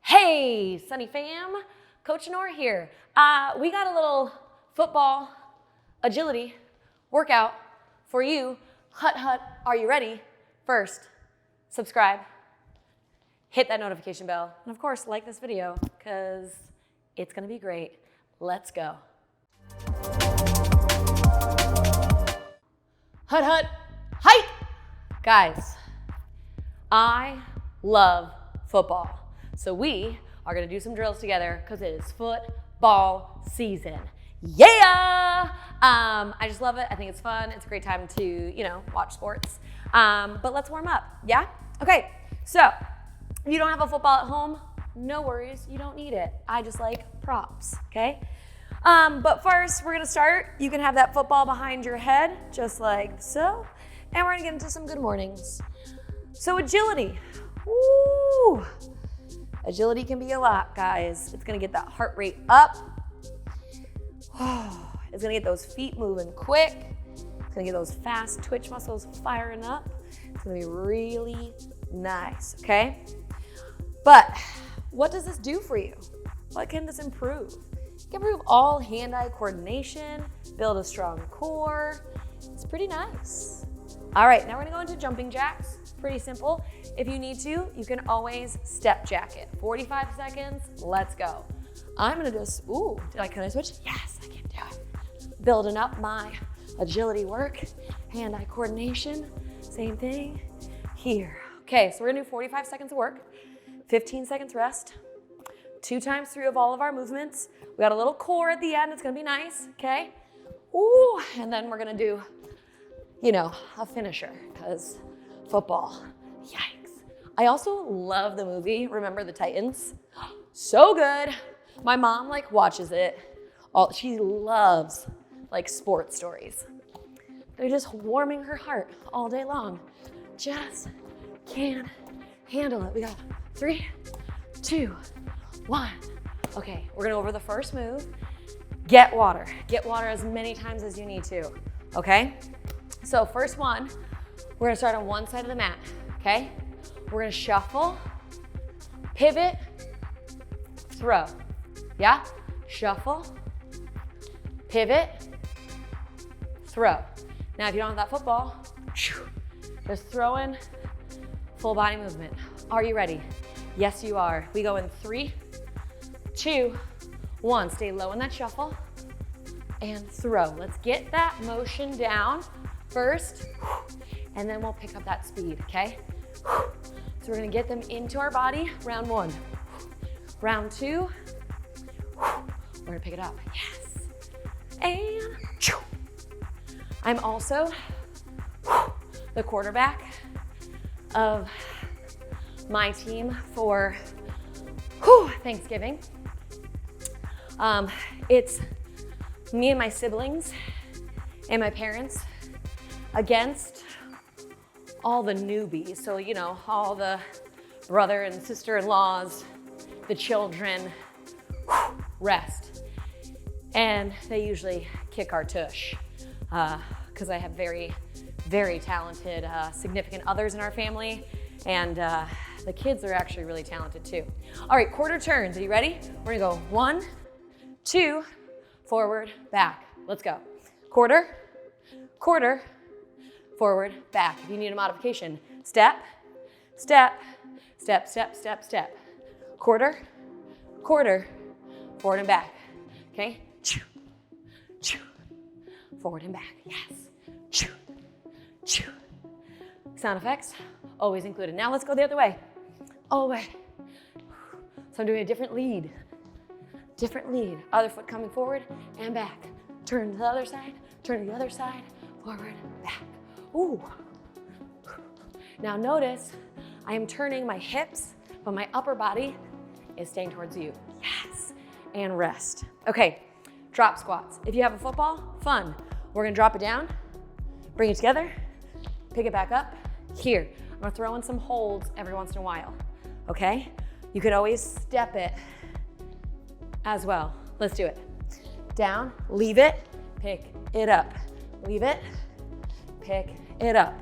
Hey, Sunny fam, Coach Nor here. We got a little football agility workout for you. Hut, are you ready? First, subscribe, hit that notification bell, and of course, like this video because it's gonna be great. Let's go. Hut, height! Guys, I love football. So we are gonna do some drills together because it is football season. Yeah! I just love it. I think it's fun. It's a great time to, watch sports. But let's warm up, yeah? Okay, so if you don't have a football at home, no worries, you don't need it. I just like props, okay? But first, we're gonna start. You can have that football behind your head, just like so. And we're gonna get into some good mornings. So agility, woo! Agility can be a lot, guys. It's gonna get that heart rate up. It's gonna get those feet moving quick. It's gonna get those fast twitch muscles firing up. It's gonna be really nice, okay? But what does this do for you? What can this improve? It can improve all hand-eye coordination, build a strong core. It's pretty nice. All right, now we're gonna go into jumping jacks. Pretty simple. If you need to, you can always step jack it. 45 seconds, let's go. I'm gonna just, can I switch? Yes, I can do it. Building up my agility work, hand-eye coordination, same thing here. Okay, so we're gonna do 45 seconds of work, 15 seconds rest, 2 times 3 of all of our movements. We got a little core at the end, it's gonna be nice, okay? Ooh, and then we're gonna do, a finisher, because football, yikes. I also love the movie, Remember the Titans. So good. My mom watches it. She loves sports stories. They're just warming her heart all day long. Just can't handle it. We got 3, 2, 1. Okay, we're gonna go over the first move. Get water. Get water as many times as you need to, okay? So first one, we're gonna start on one side of the mat, okay? We're gonna shuffle, pivot, throw, yeah? Shuffle, pivot, throw. Now if you don't have that football, just throw in full body movement. Are you ready? Yes, you are. We go in 3, 2, 1. Stay low in that shuffle and throw. Let's get that motion down first, and then we'll pick up that speed, okay? So we're gonna get them into our body, round 1. Round 2, we're gonna pick it up, yes. And I'm also the quarterback of my team for Thanksgiving. It's me and my siblings and my parents against all the newbies. So, all the brother and sister-in-laws, the children, rest. And they usually kick our tush because I have very, very talented significant others in our family. And the kids are actually really talented too. All right, quarter turns. Are you ready? We're gonna go 1, 2, forward, back. Let's go. Quarter, quarter, forward, back. If you need a modification, step, step, step, step, step, step. Quarter, quarter, forward and back. Okay? Forward and back, yes. Sound effects, always included. Now let's go the other way. All the way. So I'm doing a different lead. Different lead. Other foot coming forward and back. Turn to the other side, turn to the other side, forward, back. Ooh. Now notice, I am turning my hips, but my upper body is staying towards you. Yes. And rest. Okay, drop squats. If you have a football, fun. We're gonna drop it down, bring it together, pick it back up. Here, I'm gonna throw in some holds every once in a while, okay? You could always step it as well. Let's do it. Down, leave it, pick it up. Leave it, pick it up.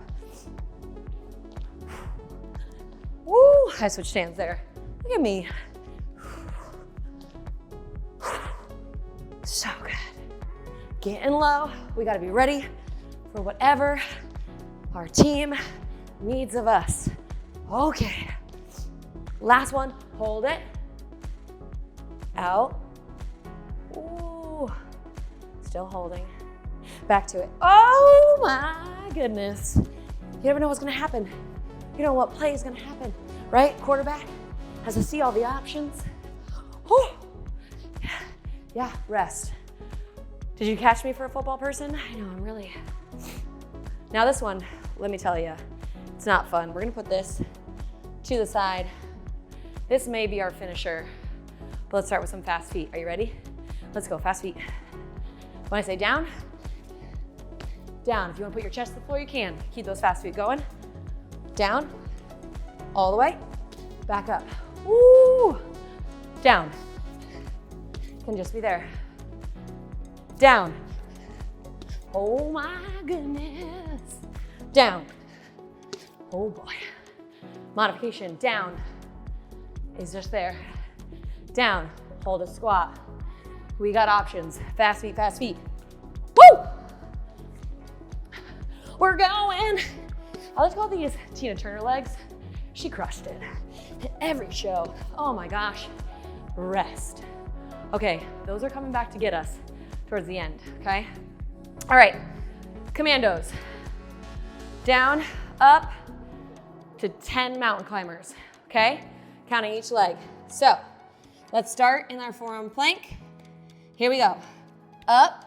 Woo, I switched hands there. Look at me, So good. Getting low. We gotta be ready for whatever our team needs of us. Okay. Last one, hold it. Out. Ooh. Still holding. Back to it. Oh my goodness. You never know what's gonna happen. You don't know what play is gonna happen, right? Quarterback has to see all the options. Oh. Yeah, rest. Did you catch me for a football person? I know, I'm really. Now this one, let me tell you, it's not fun. We're gonna put this to the side. This may be our finisher, but let's start with some fast feet. Are you ready? Let's go, fast feet. When I say down, down. If you wanna put your chest to the floor, you can. Keep those fast feet going. Down, all the way, back up. Woo! Down. Can just be there. Down. Oh my goodness. Down. Oh boy. Modification, down is just there. Down, hold a squat. We got options. Fast feet, fast feet. Woo! We're going. I like to call these Tina Turner legs. She crushed it. Every show. Oh my gosh. Rest. Okay, those are coming back to get us towards the end, okay? All right, Commandos. Down, up to 10 mountain climbers, okay? Counting each leg. So, let's start in our forearm plank. Here we go. Up,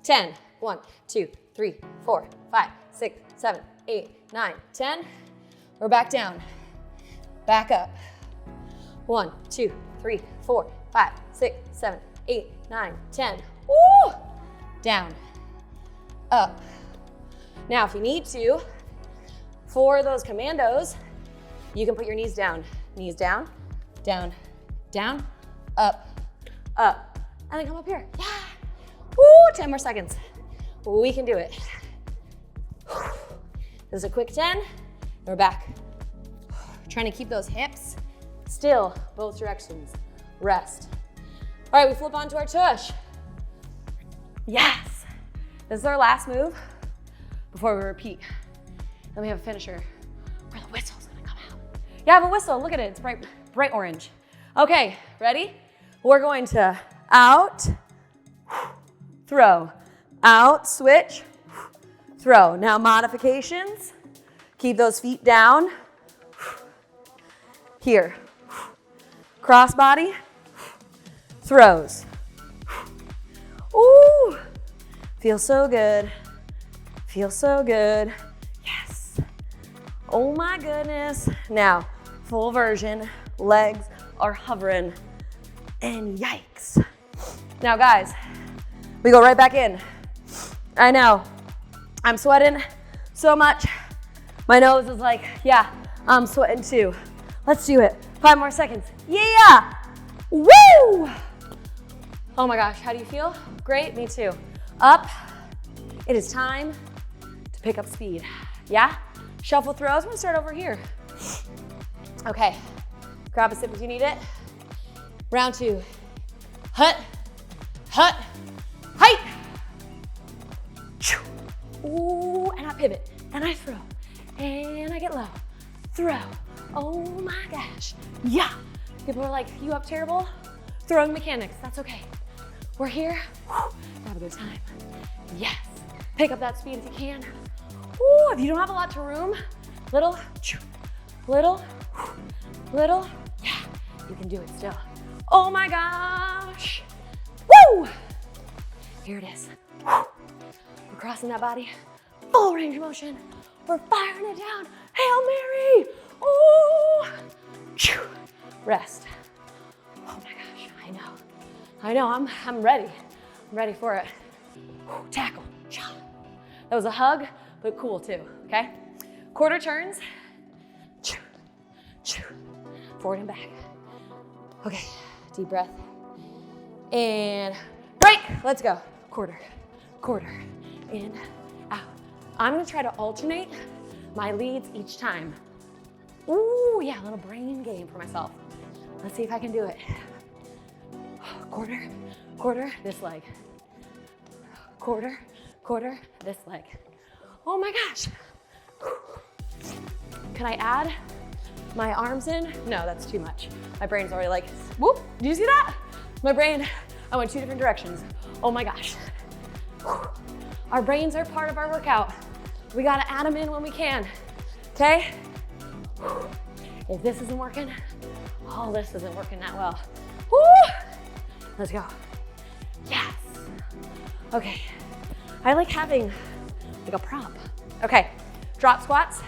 10. 1, 2, 3, 4, 5, 6, 7, 8, 9, 10. We're back down. Back up. 1, 2, 3, 4, 5, 6, 7, 8, 9, 10. Woo! Down. Up. Now, if you need to, for those commandos, you can put your knees down. Knees down, down, down, up, up. And then come up here. Yeah. Woo, 10 more seconds. We can do it. This is a quick 10. We're back. Trying to keep those hips still, both directions. Rest. All right, we flip onto our tush. Yes. This is our last move before we repeat. Then we have a finisher where the whistle's gonna come out. Yeah, I have a whistle. Look at it. It's bright orange. Okay, ready? We're going to out, throw, out, switch, throw. Now modifications. Keep those feet down. Here. Crossbody. Throws. Ooh. Feels so good. Feels so good. Yes. Oh my goodness. Now, full version. Legs are hovering. And yikes. Now guys, we go right back in. I know. I'm sweating so much. My nose is like, yeah, I'm sweating too. Let's do it. 5 more seconds. Yeah! Woo! Oh my gosh, how do you feel? Great, me too. Up. It is time to pick up speed. Yeah? Shuffle throws. I'm gonna start over here. Okay. Grab a sip if you need it. Round 2. Hut, hut, height. Ooh, and I pivot, and I throw, and I get low. Throw. Oh my gosh. Yeah. People are like, you up terrible? Throwing mechanics, that's okay. We're here to have a good time. Yes. Pick up that speed if you can. Ooh, if you don't have a lot to room, little, little, little, yeah, you can do it still. Oh my gosh. Woo! Here it is. We're crossing that body. Full range of motion. We're firing it down. Hail Mary. Ooh. Rest. Oh my gosh, I know, I'm ready. I'm ready for it. Tackle. That was a hug, but cool too, okay? Quarter turns. Forward and back. Okay, deep breath. And break, let's go. Quarter, in, out. I'm gonna try to alternate my leads each time. Ooh, yeah, a little brain game for myself. Let's see if I can do it. Quarter, quarter, this leg. Quarter, quarter, this leg. Oh my gosh. Can I add my arms in? No, that's too much. My brain's already like, whoop, did you see that? My brain, I went 2 different directions. Oh my gosh. Our brains are part of our workout. We gotta add them in when we can, okay? If this isn't working, all this isn't working that well. Woo! Let's go. Yes. Okay. I like having like a prop. Okay, drop squats,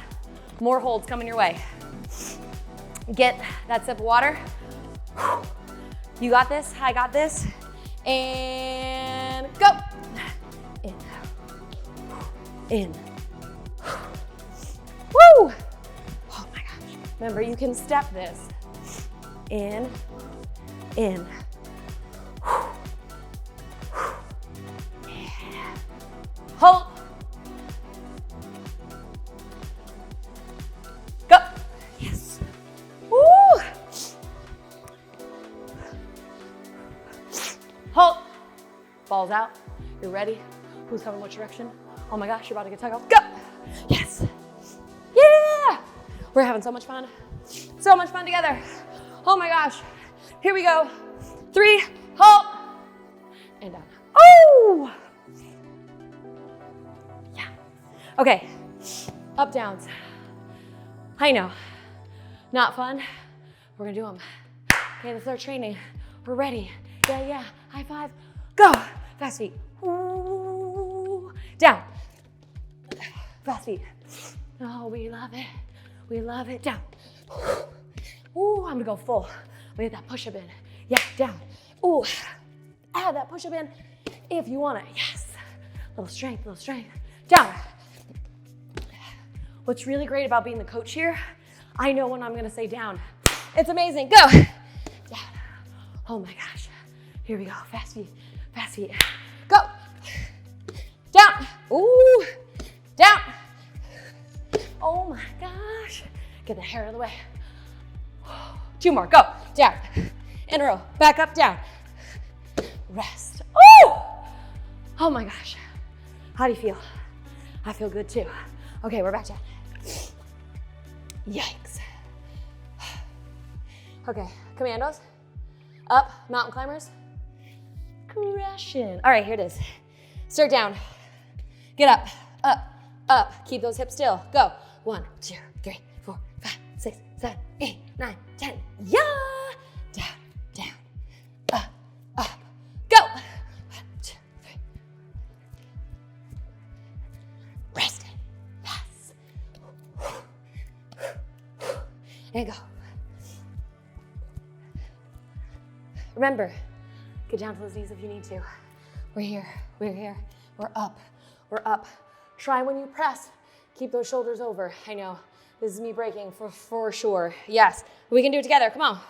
more holds coming your way. Get that sip of water. You got this, I got this. And go. In. In. Woo! Oh my gosh. Remember, you can step this. In. In. Yeah. Hold. Go. Yes. Woo! Hold. Balls out. You're ready. Who's coming which direction? Oh my gosh, you're about to get tug off. Go. Yes. Yeah. We're having so much fun. So much fun together. Oh my gosh. Here we go. 3, hold. And down. Oh. Yeah. Okay. Up downs. I know. Not fun. We're gonna do them. Okay, this is our training. We're ready. Yeah, yeah. High five. Go. Fast feet. Ooh. Down. Fast feet. Oh, we love it. We love it. Down. Ooh, I'm gonna go full. We get that push-up in. Yeah, down. Ooh. Add that push-up in if you want it. Yes. Little strength, little strength. Down. What's really great about being the coach here, I know when I'm gonna say down. It's amazing. Go. Down. Oh my gosh. Here we go. Fast feet. Fast feet. Go. Down. Ooh. Down. Oh my gosh. Get the hair out of the way. 2 more. Go. Down. In a row. Back up, down. Rest. Oh! Oh my gosh. How do you feel? I feel good too. Okay, we're back down. Yikes. Okay, commandos. Up, mountain climbers. Crushing. All right, here it is. Start down. Get up, up, up. Keep those hips still. Go. 1, 2, 3, 4, 5, 6, 7, 8, 9, 10. Yeah. Down, down, up, up. Go. 1, 2, 3. Rest. Pass. And go. Remember, get down to those knees if you need to. We're here, we're here. We're up, we're up. Try when you press, keep those shoulders over. I know, this is me breaking for sure. Yes, we can do it together, come on.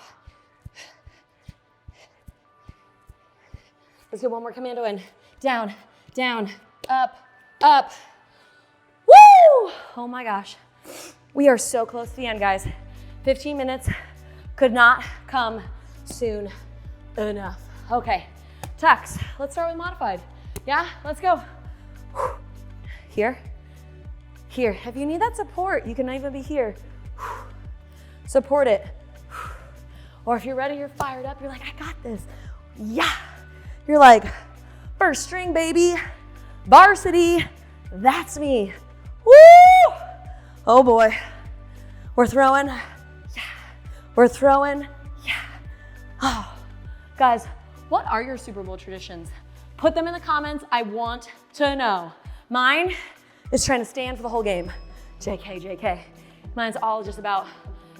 Let's get one more commando in. Down, down, up, up. Woo! Oh my gosh. We are so close to the end, guys. 15 minutes could not come soon enough. Okay, tucks. Let's start with modified. Yeah, let's go. Here, here. If you need that support, you can even be here. Support it. Or if you're ready, you're fired up, you're like, I got this. Yeah. You're like, first string, baby. Varsity. That's me. Woo! Oh boy. We're throwing. Yeah. We're throwing. Yeah. Oh. Guys, what are your Super Bowl traditions? Put them in the comments. I want to know. Mine is trying to stand for the whole game. JK, JK. Mine's all just about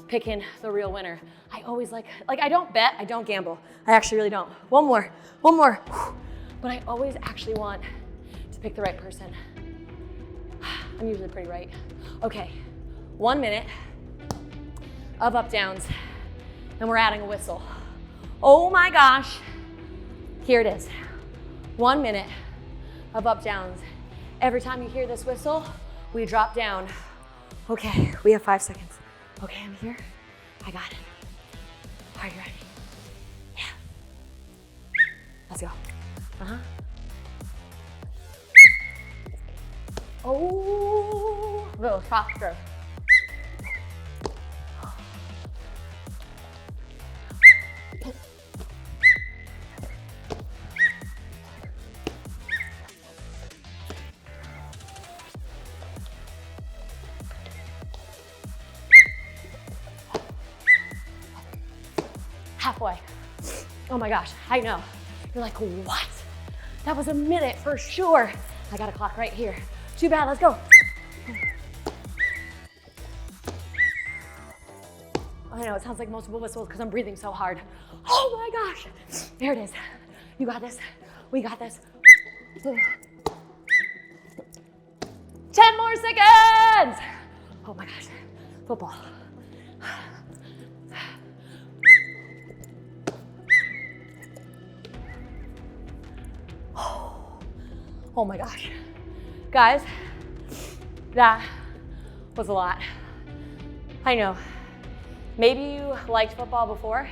picking the real winner. I always like I don't bet, I don't gamble. I actually really don't. One more. But I always actually want to pick the right person. I'm usually pretty right. Okay, 1 minute of up downs, and we're adding a whistle. Oh my gosh, here it is. 1 minute of up downs. Every time you hear this whistle, we drop down. Okay, we have 5 seconds. Okay, I'm here, I got it. Are you ready? Yeah. Let's go. Oh, a little faster. Halfway. Oh my gosh, I know. You're like, what? That was a minute for sure. I got a clock right here. Too bad, let's go. I know, it sounds like multiple whistles because I'm breathing so hard. Oh my gosh. There it is. You got this. We got this. 10 more seconds. Oh my gosh. Football. Oh my gosh. Guys, that was a lot. I know. Maybe you liked football before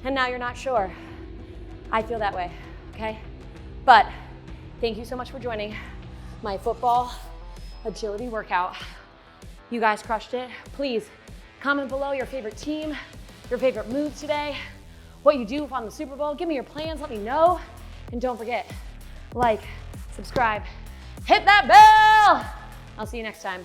and now you're not sure. I feel that way, okay? But thank you so much for joining my football agility workout. You guys crushed it. Please comment below your favorite team, your favorite move today, what you do on the Super Bowl. Give me your plans, let me know. And don't forget, like, subscribe, hit that bell. I'll see you next time.